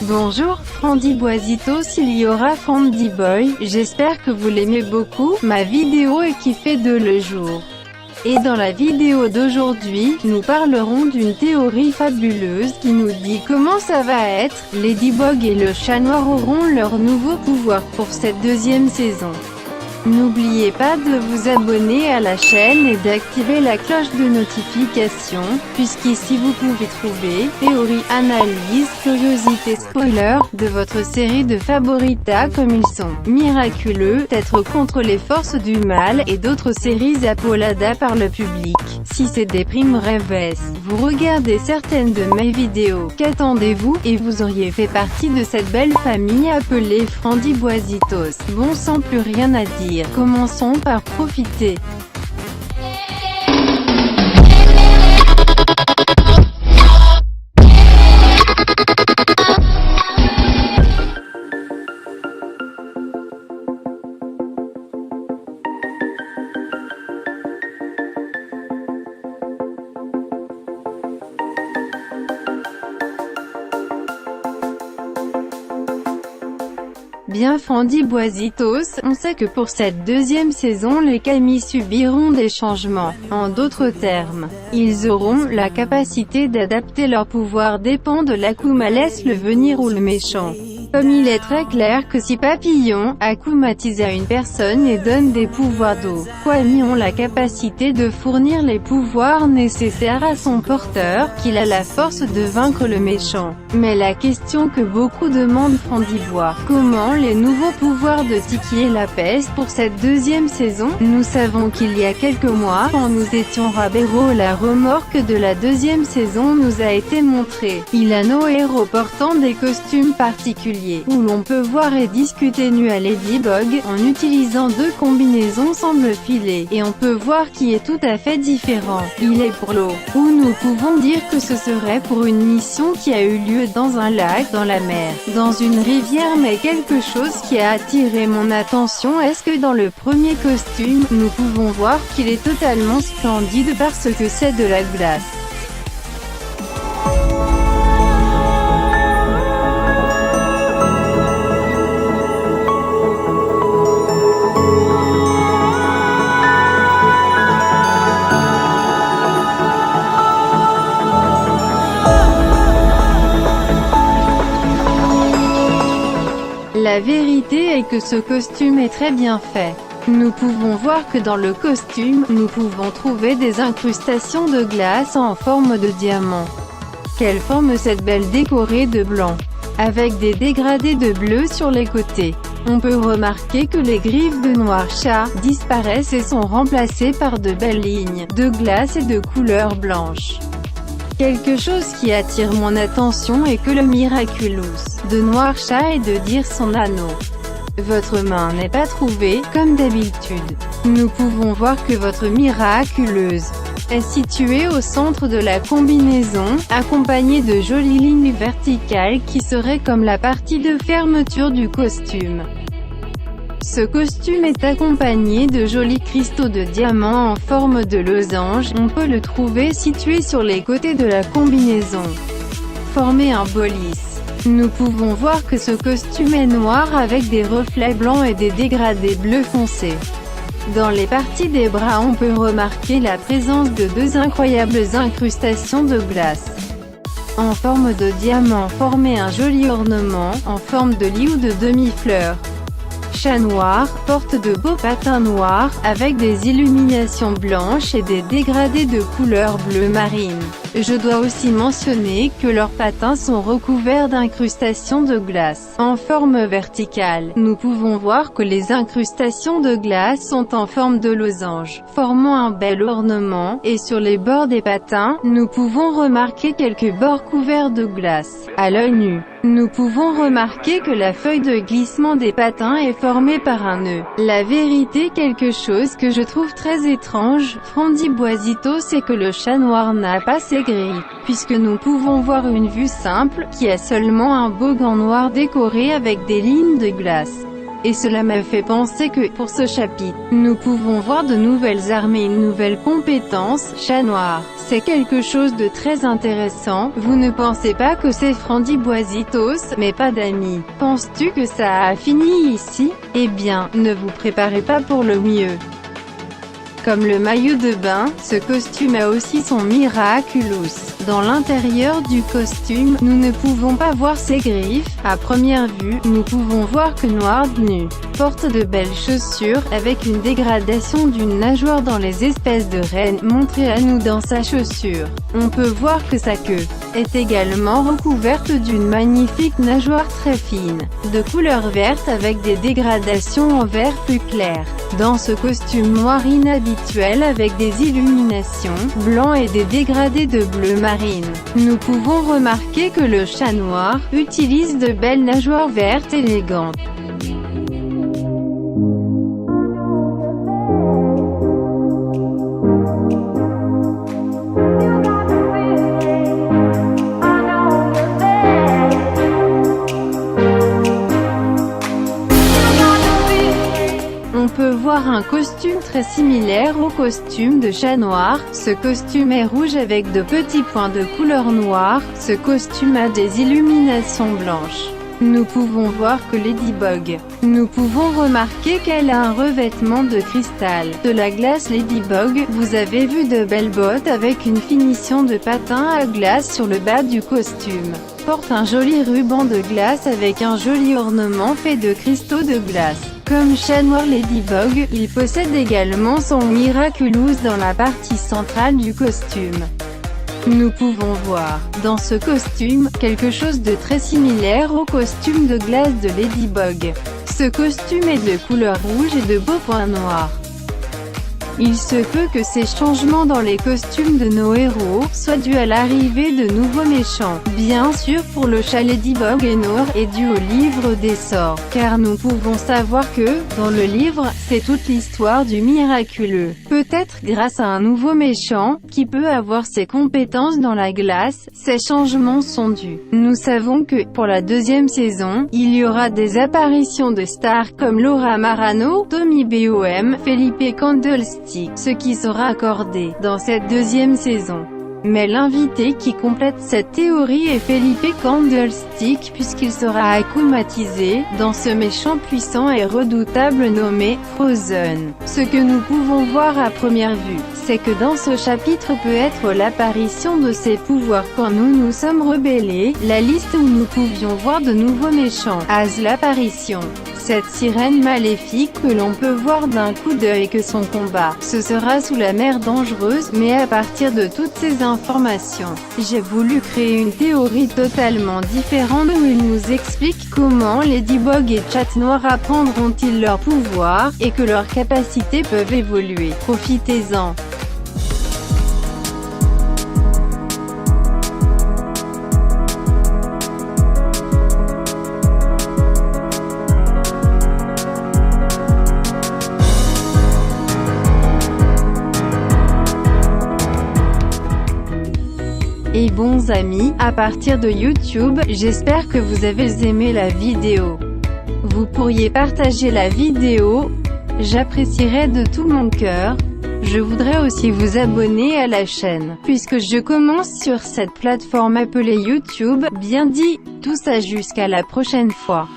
Bonjour, Frandiboisitos, il y aura Frandiboy, j'espère que vous l'aimez beaucoup, ma vidéo est qui fait de le jour. Et dans la vidéo d'aujourd'hui, nous parlerons d'une théorie fabuleuse qui nous dit comment ça va être. Ladybug et le chat noir auront leur nouveau pouvoir pour cette deuxième saison. N'oubliez pas de vous abonner à la chaîne et d'activer la cloche de notification, puisqu'ici vous pouvez trouver théories, analyses, curiosités, spoilers de votre série de favoritas comme ils sont miraculeux, être contre les forces du mal et d'autres séries applaudées par le public. Si c'est des primes rêves, vous regardez certaines de mes vidéos, qu'attendez-vous, et vous auriez fait partie de cette belle famille appelée Frandiboisitos. Bon sang, plus rien à dire. Commençons par profiter. Bien Frandiboisitos, on sait que pour cette deuxième saison les Kami subiront des changements. En d'autres termes, ils auront la capacité d'adapter leur pouvoir dépend de l'Akuma laisse le venir ou le méchant. Comme il est très clair que si Papillon akumatise à une personne et donne des pouvoirs d'eau, Kwami ont la capacité de fournir les pouvoirs nécessaires à son porteur, qu'il a la force de vaincre le méchant. Mais la question que beaucoup demandent Frandibois, comment les nouveaux pouvoirs de Tiki et la peste pour cette deuxième saison? Nous savons qu'il y a quelques mois, quand nous étions Rabero, la remorque de la deuxième saison nous a été montrée. Il a nos héros portant des costumes particuliers, où l'on peut voir et discuter nu à Ladybug, en utilisant deux combinaisons semble filer, et on peut voir qui est tout à fait différent. Il est pour l'eau, où nous pouvons dire que ce serait pour une mission qui a eu lieu dans un lac, dans la mer, dans une rivière, mais quelque chose qui a attiré mon attention est-ce que dans le premier costume, nous pouvons voir qu'il est totalement splendide parce que c'est de la glace. La vérité est que ce costume est très bien fait. Nous pouvons voir que dans le costume, nous pouvons trouver des incrustations de glace en forme de diamant. Quelle forme cette belle décorée de blanc, avec des dégradés de bleu sur les côtés. On peut remarquer que les griffes de Noir Chat disparaissent et sont remplacées par de belles lignes de glace et de couleur blanche. Quelque chose qui attire mon attention est que le Miraculous de Noir Chat est de dire son anneau. Votre main n'est pas trouvée, comme d'habitude. Nous pouvons voir que votre miraculeuse est située au centre de la combinaison, accompagnée de jolies lignes verticales qui seraient comme la partie de fermeture du costume. Ce costume est accompagné de jolis cristaux de diamants en forme de losange. On peut le trouver situé sur les côtés de la combinaison. Former un bolis. Nous pouvons voir que ce costume est noir avec des reflets blancs et des dégradés bleu foncé. Dans les parties des bras on peut remarquer la présence de deux incroyables incrustations de glace. En forme de diamant former un joli ornement, en forme de lit ou de demi-fleur. Chat noir, porte de beaux patins noirs, avec des illuminations blanches et des dégradés de couleur bleu marine. Je dois aussi mentionner que leurs patins sont recouverts d'incrustations de glace. En forme verticale, nous pouvons voir que les incrustations de glace sont en forme de losange, formant un bel ornement, et sur les bords des patins, nous pouvons remarquer quelques bords couverts de glace. À l'œil nu, nous pouvons remarquer que la feuille de glissement des patins est formée par un nœud. La vérité, quelque chose que je trouve très étrange, Frandiboisitos, c'est que le chat noir n'a pas ses griffes, puisque nous pouvons voir une vue simple, qui a seulement un beau gant noir décoré avec des lignes de glace. Et cela m'a fait penser que, pour ce chapitre, nous pouvons voir de nouvelles armées, une nouvelle compétence, chat noir. C'est quelque chose de très intéressant. Vous ne pensez pas que c'est Frandiboisitos, mais pas d'amis. Penses-tu que ça a fini ici? Eh bien, ne vous préparez pas pour le mieux. Comme le maillot de bain, ce costume a aussi son Miraculous. Dans l'intérieur du costume, nous ne pouvons pas voir ses griffes. À première vue, nous pouvons voir que Noir nu porte de belles chaussures, avec une dégradation d'une nageoire dans les espèces de rennes montrées à nous dans sa chaussure. On peut voir que sa queue est également recouverte d'une magnifique nageoire très fine, de couleur verte avec des dégradations en vert plus clair. Dans ce costume noir inhabituel avec des illuminations blanc et des dégradés de bleu marine, nous pouvons remarquer que le chat noir utilise de belles nageoires vertes élégantes. On peut voir un costume très similaire au costume de chat noir. Ce costume est rouge avec de petits points de couleur noire. Ce costume a des illuminations blanches. Nous pouvons voir que Ladybug. Nous pouvons remarquer qu'elle a un revêtement de cristal. De la glace Ladybug, vous avez vu de belles bottes avec une finition de patin à glace sur le bas du costume. Porte un joli ruban de glace avec un joli ornement fait de cristaux de glace. Comme chat noir Ladybug, il possède également son Miraculous dans la partie centrale du costume. Nous pouvons voir, dans ce costume, quelque chose de très similaire au costume de glace de Ladybug. Ce costume est de couleur rouge et de beaux points noirs. Il se peut que ces changements dans les costumes de nos héros soient dus à l'arrivée de nouveaux méchants. Bien sûr, pour le chat Ladybug et Noir est dû au livre des sorts, car nous pouvons savoir que, dans le livre, c'est toute l'histoire du miraculeux. Peut-être grâce à un nouveau méchant, qui peut avoir ses compétences dans la glace, ces changements sont dus. Nous savons que, pour la deuxième saison, il y aura des apparitions de stars comme Laura Marano, Tommy Bom, Felipe Candlestick, ce qui sera accordé dans cette deuxième saison. Mais l'invité qui complète cette théorie est Felipe Candlestick puisqu'il sera akumatisé dans ce méchant puissant et redoutable nommé Frozen. Ce que nous pouvons voir à première vue, c'est que dans ce chapitre peut être l'apparition de ses pouvoirs quand nous nous sommes rebellés, la liste où nous pouvions voir de nouveaux méchants. As l'apparition. Cette sirène maléfique que l'on peut voir d'un coup d'œil que son combat, ce sera sous la mer dangereuse, mais à partir de toutes ces informations, j'ai voulu créer une théorie totalement différente où il nous explique comment Ladybug et Chat Noir apprendront-ils leurs pouvoirs, et que leurs capacités peuvent évoluer. Profitez-en. Et bons amis, à partir de YouTube, j'espère que vous avez aimé la vidéo. Vous pourriez partager la vidéo, j'apprécierais de tout mon cœur. Je voudrais aussi vous abonner à la chaîne, puisque je commence sur cette plateforme appelée YouTube. Bien dit, tout ça jusqu'à la prochaine fois.